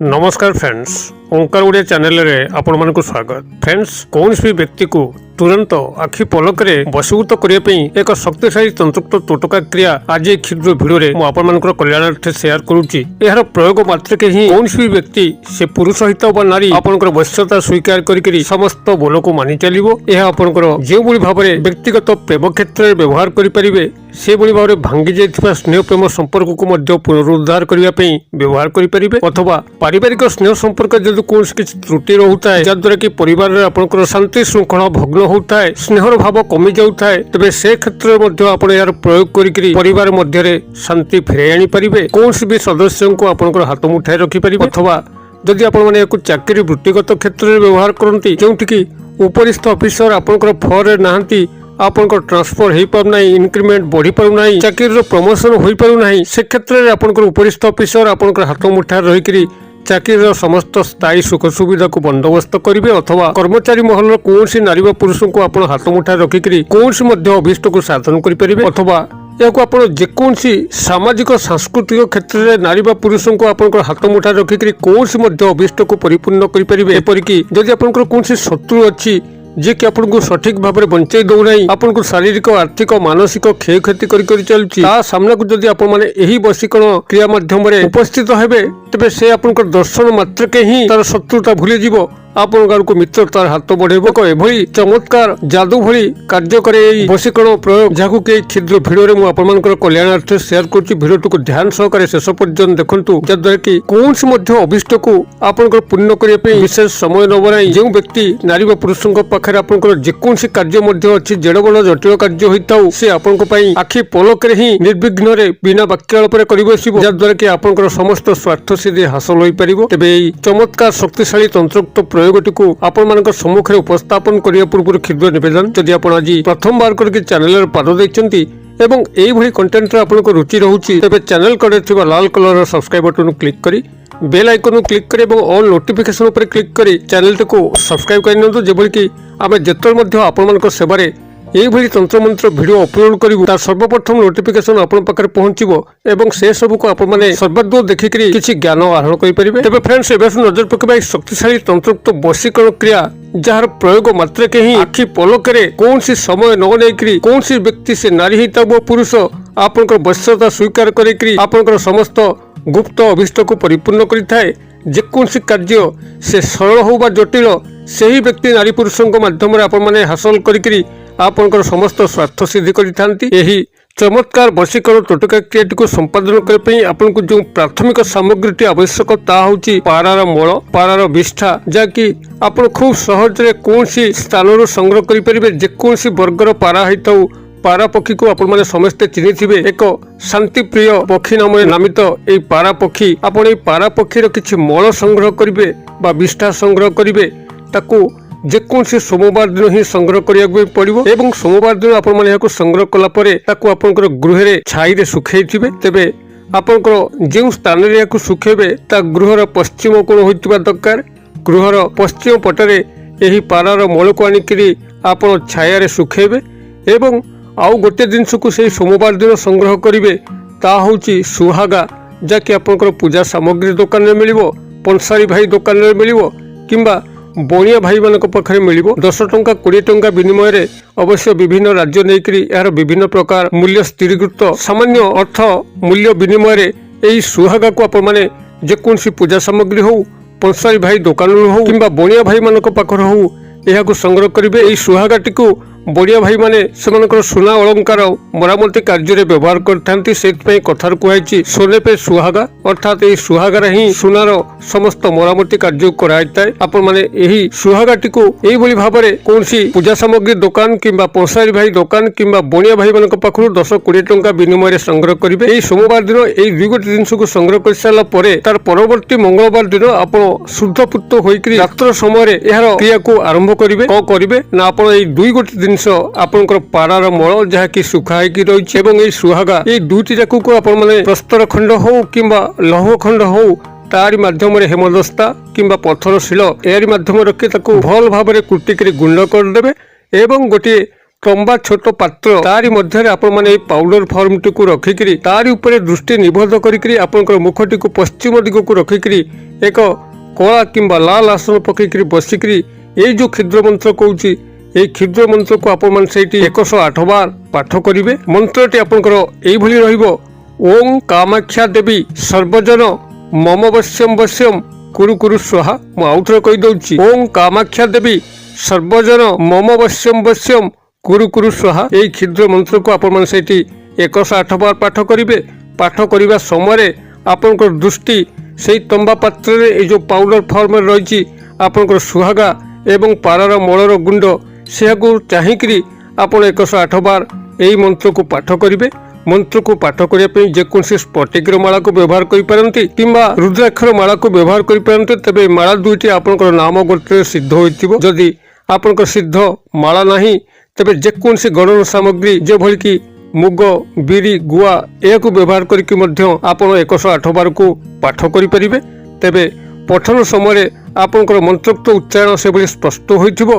नमस्कार फ्रेंड्स, ओंकार ओडिया चैनल रे आपण मानक स्वागत। फ्रेंड्स, कौन भी व्यक्ति को तुरंत आखि पलकरे वशीभूत करने एक शक्तिशाली तंत्रयुक्त टोटका क्रिया आज एक क्षुद्र भिडियो रे आपण कल्याणार्थे शेयर करुच्ची। यार प्रयोग मात्र के ही कौन भी व्यक्ति से पुरुष हित व नारी आपनकर वश्यता स्वीकार करी समस्त बोल को मानि चलिबो। यह आपनकर जो भली भाबरे व्यक्तिगत प्रेम क्षेत्र में व्यवहार करि परिबे से भली भाबरे भांगी जाइथिबा स्नेह प्रेम संपर्क को मध्य पुनरुद्धार करिया पई व्यवहार करि परिबे। अथवा पारिवारिक स्नेह संपर्क जदि कोनस किछ त्रुटि रहुताय जद्वारा कि परिवार रे आपनकर शांति श्रृंखला भग्न होताय, स्नेहर भाव कमी जाउताय, तबे से क्षेत्र में मध्य आपण यार प्रयोग करिकरी परिवार मध्य रे शांति फेरै आनि परिबे। कोनस भी सदस्य को आपनकर हाथ मुठाई रखि परिबे। अथवा जदि आपण माने एक चाकरी वृत्तिगत क्षेत्र में व्यवहार करती जोंठी कि उपरिस्थ ऑफिसर आपनकर फर नाहंती, आपनकर ट्रांसफर हो पारना, इंक्रीमेंट बढ़ी पारना, चाकरी प्रमोशन हो पारना, से क्षेत्र में आपनकर उपरिस्थ ऑफिसर आपनकर हाथ मुठार रही चाकरी समस्त स्थायी सुख सुविधा को बंदोबस्त करेंगे। अथवा कर्मचारी महल कौन नारी पुरुष को आप हाथ मुठार रखिकी कौन अभिष्ट को साधन करें। अथवा या जेकोसी सामाजिक सांस्कृतिक क्षेत्र में नारी पुरुष को आप हाथ मुठार रखिकी कौन अभिष्ट को परिपूर्ण करें। एपरिक जदि आपंकर कौन शत्रु अच्छी जे कि आपको सठिक भाव में बंचाई दौना, आपको शारीरिक आर्थिक मानसिक क्षय क्षति कर चलुची सामना को जदि यही वशीकरण क्रिया माध्यम उपस्थित हेबे तेबे से आपनकर दर्शन मात्र के ही तार शत्रुता भूली जीवो, आपण को मित्रतार हाथ बढ़ेब। एभली चमत्कार जादू भली कार्य करे वशीकरण प्रयोग जहाँ के क्षुद्र भिडियो में आपनकर कल्याणार्थे शेयर करुच्ची। भिडियो को ध्यान सहकारे शेष पर्यंत देखंतु जद्वारा कि कौन अभिष्ट को आपनकर पूर्ण करने विशेष समय न बनाई जो व्यक्ति नारी व पुरुषों पाखे आपनकर जेकोसी कार्य अच्छी जेड़ बड़ जटिल कार्य होता से आपण आखि पलक ही निर्विघ्न रे बिना वाक्यालाप कर बसिब जद्वारा कि आपनकर समस्त स्वार्थ सिद्धि हासिल हो पार। तेबे चमत्कार शक्तिशाली तंत्रयुक्त प्रयोगटी को आपण मान सम्मुख में उपस्थापन करने पूर्व क्षुद्र निवेदन, जदि आप आज प्रथम बार करके चैनल पाद देइछंती एवं एई भली कंटेंट रे आपनको रुचि रहउची तेबे चैनल कड़े थिबा लाल कलर सब्सक्राइब बटन क्लिक करी बेल आइकन क्लिक करी एवं ऑल नोटिफिकेशन पर क्लिक करी चैनल को सब्सक्राइब करनियंतु जेबोली कि आमे जेतल मध्य आपण मानक सेबारे एई भली तंत्र मंत्र वीडियो अपलोड करिवु तार सर्वप्रथम नोटिफिकेशन आपण पाखरे पहुंचीबो एवं से सब को आपण माने सर्वदूर देखिकरी किछि ज्ञान आहरण करि परिबे। तबे फ्रेंड्स, एबे नजर पकेबा शक्तिशाली तंत्रयुक्त वशीकरण क्रिया जार प्रयोग मात्र के ही आखि पलकरे कौन समय न लेकरी कौन व्यक्ति से नारी हिता वो पुरुष आपनकर वश्यता स्वीकार करेकरी आपनकर समस्त गुप्त अभिष्ट को परिपूर्ण करिथाए। जेकोसी कार्य से सरल हो बा जटिल सही व्यक्ति नारी पुरुषों माध्यम आपण माने हासिल करिकरी आपनकर समस्त स्वार्थ सिद्धि करिथांती। एही चमत्कार वशीकरण टोटका क्रियाटी को संपादन करने आपको जो प्राथमिक सामग्री आवश्यक ता हूँ पारार मल, पारार विष्ठा, जहाँकि आप खूब सहज कौन स्थान संग्रह करेंगे। जेकोसी वर्गर पारा होता पारा पक्षी को आप समस्ते चिन्हिथिबे एक शांति प्रिय पक्षी नाम नामित यही पारा पक्षी। आप पारा पक्षीर किछि मल संग्रह करेंगे बा विष्ठा संग्रह करेंगे ताकू जेकोसी सोमवार दिन ही संग्रह करिया पड़िबो एवं सोमवार दिन आपण माने याको संग्रह कला परे ताकू आपनकर गृह रे छाई रे सुखेइथिबे। तेबे आपनकर जे स्थान रे याको सुखेबे ता गृहर पश्चिम कोण होइतिबा दरकार। गृहर पश्चिम पटरे एही पारार मल को आनिकरी आपण छाया रे सुखेबे एवं आउ गोटे दिन को से सोमवार दिन संग्रह करिवे ता होउची सुहागा, जाकि आपनकर पूजा सामग्री दुकान रे मिलिबो, पंसारी भाई दुकान रे मिलिबो किंबा बणिया भाई मान पाखे मिल 10 टंका 20 टंका विनिमय रे अवश्य विभिन्न राज्य नहींकरी यार विभिन्न प्रकार मूल्य स्थिरीकृत सामान्य अर्थ मूल्य विनिमय रे यही सुहागा को आप माने जेकोसी पूजा सामग्री हो पंसारी भाई दुकान हो किंबा बणिया भाई मान पाखर हो यह संग्रह करेंगे। यही सुहागाटी को बड़िया भाई माने सेमानकर सुना अलंकार मरामती कार्य व्यवहार करथांती। सेतपई कथार कुहाइछि सोने पे सुहागा, अर्थात यही सुहागार ही सुनार समस्त मरामती कार्य कराइताए। आपण माने यही सुहागाटी को एई भली भाबरे कोनसी पूजा सामग्री दुकान किंबा पंसारी भाई दुकान किंबा बणिया भाई मानक पाखरु 10-20 टंका विनिमय रे संग्रह करिवे। एई सोमवार दिन एई 2 गोटी जिंस को संग्रह कर साला परे तार परवर्ती मंगलवार दिन आपण शुद्ध पुत्त होइकरी रात्र समय रे एहार क्रिया को आरंभ करिवे। को करिवे ना आपण एई 2 गोटी जिंस आपनकर पारार मल जहाँ कि सुखाई रही एवं ये सुहागा ये दुईटी जाक को आपण माने प्रस्तर खंड हो किंबा लौह खंड हो तारी माध्यम हेमदस्ता किंबा पत्थर शिल यारी माध्यम रखी भल भाव कुटिक गुंड करदे एवं गोटे तंबा छोट पात्र तारी मध्य आपण मैंने पाउडर फॉर्म टी रखिकी तारी उपरे दृष्टि निबद्ध करी आपंकर मुखटी को पश्चिम दिग को रखिकी एक कला किंबा लाल आसन पकईकरी बसिकी ये जो क्षुद्र मंत्र कहूँ এই ক্ষুদ্র মন্ত্রକୁ ଆପଣମାନେ ସେଇଠି 108 বার ପାଠ କରିବେ। ମନ୍ତ୍ରଟି ଆପଣଙ୍କର ଏଇଭଳି ରହିବ ଓಂ କାମାକ୍ଷା ଦେବୀ ସର୍ବଜନ ମମ ବଶ୍ୟମ ବଶ୍ୟମ କୁରୁ କୁରୁ ସ୍ୱାହା। ମୁଁ ଆଉଥରେ କହିଦେଉଛି ଓಂ କାମାକ୍ଷା ଦେବୀ ସର୍ବଜନ ମମ ବଶ୍ୟମ ବଶ୍ୟମ କୁରୁ କୁରୁ ସ୍ୱାହା। এই ক্ষুদ্র ମନ୍ତ୍ରକୁ ଆପଣମାନେ ସେଇଠି 108 বার ପାଠ କରିବେ। ପାଠ କରିବା ସମୟରେ ଆପଣଙ୍କର ଦୃଷ୍ଟି ସେଇ ତମ୍ବା ପାତ୍ରରେ এই ଯେଉଁ ପାଉଡର ଫର୍ମରେ ରହିଛି ଆପଣଙ୍କର ସୁହାଗା ଏବଂ ପାରାର ମଳର ଗୁଣ୍ଡ ସେହାକୁ ଚାହିଁକିରି ଆପଣ 108 বার এই ମନ୍ତ୍ରକୁ ପାଠ କରିବେ। ମନ୍ତ୍ରକୁ ପାଠ କରିବା ପାଇଁ ଯେକୌଣସି ସ୍ଫଟିକର ମାଳାକୁ ବ୍ୟବହାର କରିପାରନ୍ତି କିମ୍ବା ରୁଦ୍ରାକ୍ଷର ମାଳାକୁ ବ୍ୟବହାର କରିପାରନ୍ତି। ତେବେ ମାଳା ଦୁଇଟି ଆପଣଙ୍କର ନାମ ଗୋତ୍ରରେ ସିଦ୍ଧ ହୋଇଥିବ। ଯଦି ଆପଣଙ୍କ ସିଦ୍ଧ ମାଳା ନାହିଁ ତେବେ ଯେକୌଣସି ଗଣନ ସାମଗ୍ରୀ ଯେଭଳି କି ମୁଗ ବିରି ଗୁଆ ଏହାକୁ ବ୍ୟବହାର କରିକି ମଧ୍ୟ ଆପଣ 108 ବାରକୁ ପାଠ କରିପାରିବେ। ତେବେ ପଠନ ସମୟରେ ଆପଣଙ୍କର ମନ୍ତ୍ରୋକ୍ତ ଉଚ୍ଚାରଣ ସେଭଳି ସ୍ପଷ୍ଟ ହୋଇଥିବ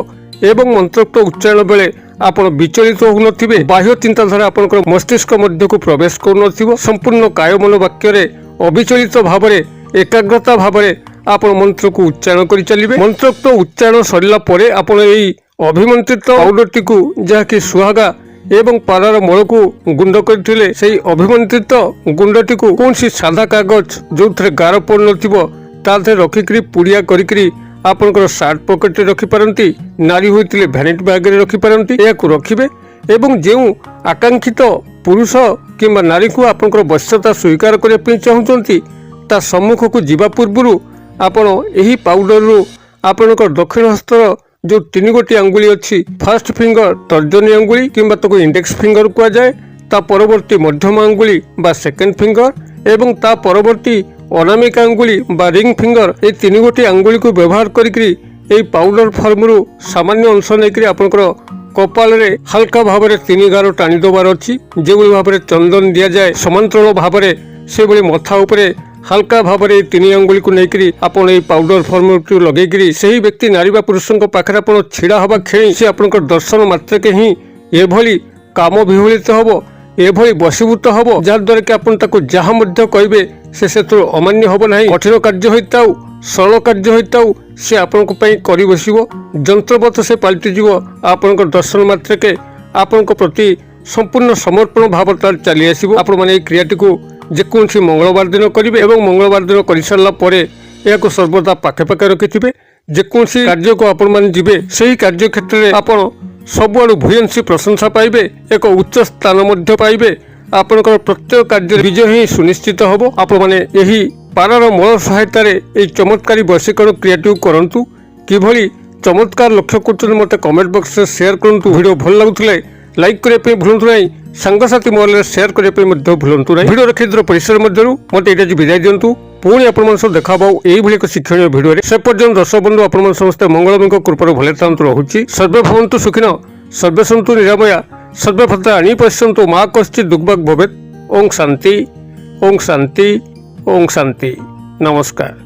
ଏବଂ ମନ୍ତ୍ରୋକ୍ତ ଉଚ୍ଚାରଣ ବେଳେ ଆପଣ ବିଚଳିତ ହେଉନଥିବେ। ବାହ୍ୟ ଚିନ୍ତାଧାରା ଆପଣଙ୍କର ମସ୍ତିଷ୍କ ମଧ୍ୟକୁ ପ୍ରବେଶ କରୁନଥିବ। ସମ୍ପୂର୍ଣ୍ଣ କାୟମନ ବାକ୍ୟରେ ଅବିଚଳିତ ଭାବରେ ଏକାଗ୍ରତା ଭାବରେ ଆପଣ ମନ୍ତ୍ରକୁ ଉଚ୍ଚାରଣ କରି ଚାଲିବେ। ମନ୍ତ୍ରୋକ୍ତ ଉଚ୍ଚାରଣ ସରିଲା ପରେ ଆପଣ ଏହି ଅଭିମନ୍ତ୍ରିତ ପାଉଡରଟିକୁ ଯାହାକି ସୁହାଗା ଏବଂ ପାରାର ମଳକୁ ଗୁଣ୍ଡ କରିଥିଲେ ସେହି ଅଭିମନ୍ତ୍ରିତ ଗୁଣ୍ଡଟିକୁ କୌଣସି ସାଧା କାଗଜ ଯେଉଁଥିରେ ଗାର ପଡୁନଥିବ ତା ଦେହରେ ରଖିକିରି ପୁଡ଼ିଆ କରିକିରି ଆପଣଙ୍କର ସାର୍ଟ ପକେଟରେ ରଖିପାରନ୍ତି। ନାରୀ ହୋଇଥିଲେ ଭ୍ୟାନିଟି ବ୍ୟାଗରେ ରଖିପାରନ୍ତି। ଏହାକୁ ରଖିବେ ଏବଂ ଯେଉଁ ଆକାଂକ୍ଷିତ ପୁରୁଷ କିମ୍ବା ନାରୀକୁ ଆପଣଙ୍କର ବଶ୍ୟତା ସ୍ୱୀକାର କରିବା ପାଇଁ ଚାହୁଁଛନ୍ତି ତା ସମ୍ମୁଖକୁ ଯିବା ପୂର୍ବରୁ ଆପଣ ଏହି ପାଉଡରରୁ ଆପଣଙ୍କର ଦକ୍ଷିଣ ହସ୍ତର ଯେଉଁ 3 ଗୋଟି ଆଙ୍ଗୁଳି ଅଛି ଫାର୍ଷ୍ଟ ଫିଙ୍ଗର ତର୍ଜନୀ ଆଙ୍ଗୁଳି କିମ୍ବା ତାକୁ ଇଣ୍ଡେକ୍ସ ଫିଙ୍ଗର କୁହାଯାଏ, ତା ପରବର୍ତ୍ତୀ ମଧ୍ୟମ ଆଙ୍ଗୁଳି ବା ସେକେଣ୍ଡ ଫିଙ୍ଗର ଏବଂ ତା ପରବର୍ତ୍ତୀ ଅନାମିକା ଆଙ୍ଗୁଳି ବା ରିଙ୍ଗ ଫିଙ୍ଗର এই 3 ଗୋଟି ଆଙ୍ଗୁଳିକୁ ବ୍ୟବହାର କରିକି এই ପାଉଡର ଫର୍ମରୁ ସାମାନ୍ୟ ଅଂଶ ନେଇକରି ଆପଣଙ୍କର କପାଳରେ ହାଲକା ଭାବରେ 3 ଗାର ଟାଣି ଦେବାର ଅଛି। ଯେଭଳି ଭାବରେ ଚନ୍ଦନ ଦିଆଯାଏ ସମାନ୍ତରାଳ ଭାବରେ ସେଭଳି ମଥା ଉପରେ ହାଲକା ଭାବରେ 3 ଆଙ୍ଗୁଳିକୁ ନେଇକରି ଆପଣ এই ପାଉଡର ଫର୍ମକୁ ଲଗେଇକରି ସେହି ବ୍ୟକ୍ତି ନାରୀ ବା ପୁରୁଷଙ୍କ ପାଖରେ ଆପଣ ଛିଡ଼ା ହେବା କ୍ଷଣି ସେ ଆପଣଙ୍କର ଦର୍ଶନ ମାତ୍ରକେ ହିଁ ଏଭଳି କାମ ବିହଳିତ ହେବ, ଏଭଳି ବଶୀଭୂତ ହେବ ଯାହାଦ୍ୱାରା କି ଆପଣ ତାକୁ ଯାହା ମଧ୍ୟ କହିବେ ସେ ସେଥିରୁ ଅମାନ୍ୟ ହେବ ନାହିଁ। କଠିନ କାର୍ଯ୍ୟ ହୋଇଥାଉ ସରଳ କାର୍ଯ୍ୟ ହୋଇଥାଉ ସେ ଆପଣଙ୍କ ପାଇଁ କରି ବସିବ। ଯନ୍ତ୍ରବତ ସେ ପାଲଟିଯିବ। ଆପଣଙ୍କ ଦର୍ଶନ ମାତ୍ରକେ ଆପଣଙ୍କ ପ୍ରତି ସମ୍ପୂର୍ଣ୍ଣ ସମର୍ପଣ ଭାବ ତାର ଚାଲି ଆସିବ। ଆପଣମାନେ ଏହି କ୍ରିୟାଟିକୁ ଯେକୌଣସି ମଙ୍ଗଳବାର ଦିନ କରିବେ ଏବଂ ମଙ୍ଗଳବାର ଦିନ କରିସାରିଲା ପରେ ଏହାକୁ ସର୍ବଦା ପାଖେ ପାଖେ ରଖିଥିବେ। ଯେକୌଣସି କାର୍ଯ୍ୟକୁ ଆପଣମାନେ ଯିବେ ସେହି କାର୍ଯ୍ୟ କ୍ଷେତ୍ରରେ ଆପଣ ସବୁଆଡ଼ୁ ଭୂୟସୀ ପ୍ରଶଂସା ପାଇବେ, ଏକ ଉଚ୍ଚ ସ୍ଥାନ ମଧ୍ୟ ପାଇବେ। ଆପଣଙ୍କର ପ୍ରତ୍ୟେକ କାର୍ଯ୍ୟରେ ବିଜୟ ହିଁ ସୁନିଶ୍ଚିତ ହେବ। ଆପଣମାନେ ଏହି ପାରାର ମଳ ସହାୟତାରେ ଏହି ଚମତ୍କାରୀ ବଶୀକରଣ କ୍ରିୟାଟିକୁ କରନ୍ତୁ। କିଭଳି ଚମତ୍କାର ଲକ୍ଷ୍ୟ କରୁଛନ୍ତି ମୋତେ କମେଣ୍ଟ ବକ୍ସରେ ସେୟାର କରନ୍ତୁ। ଭିଡ଼ିଓ ଭଲ ଲାଗୁଥିଲେ ଲାଇକ୍ କରିବା ପାଇଁ ଭୁଲନ୍ତୁ ନାହିଁ, ସାଙ୍ଗସାଥି ମହଲରେ ସେୟାର କରିବା ପାଇଁ ମଧ୍ୟ ଭୁଲନ୍ତୁ ନାହିଁ। ଭିଡ଼ିଓର କ୍ଷୁଦ୍ର ପରିସର ମଧ୍ୟରୁ ମୋତେ ଏଇଟା ବିଦାୟ ଦିଅନ୍ତୁ। ପୁଣି ଆପଣମାନଙ୍କ ସହ ଦେଖା ହେବ ଏଇଭଳି ଏକ ଶିକ୍ଷଣୀୟ ଭିଡ଼ିଓରେ। ସେ ପର୍ଯ୍ୟନ୍ତ ଦର୍ଶକ ବନ୍ଧୁ ଆପଣମାନେ ସମସ୍ତେ ମଙ୍ଗଳମୟଙ୍କ କୃପାରୁ ଭଲରେ ଥାନ୍ତୁ। ରହୁଛି। ସର୍ବେ ଭବନ୍ତୁ ସୁଖିନ, ସର୍ବେ ସନ୍ତୁ ନିରାମୟା, ସର୍ବେ ଭଦ୍ରାଣୀ ପଶ୍ୟନ୍ତୁ, ମା କଶ୍ଚିତ୍ ଦୁଃଖଭାଗ୍ ଭବେତ୍। ଓಂ ଶାନ୍ତି, ଓಂ ଶାନ୍ତି, ଓಂ ଶାନ୍ତି। ନମସ୍କାର।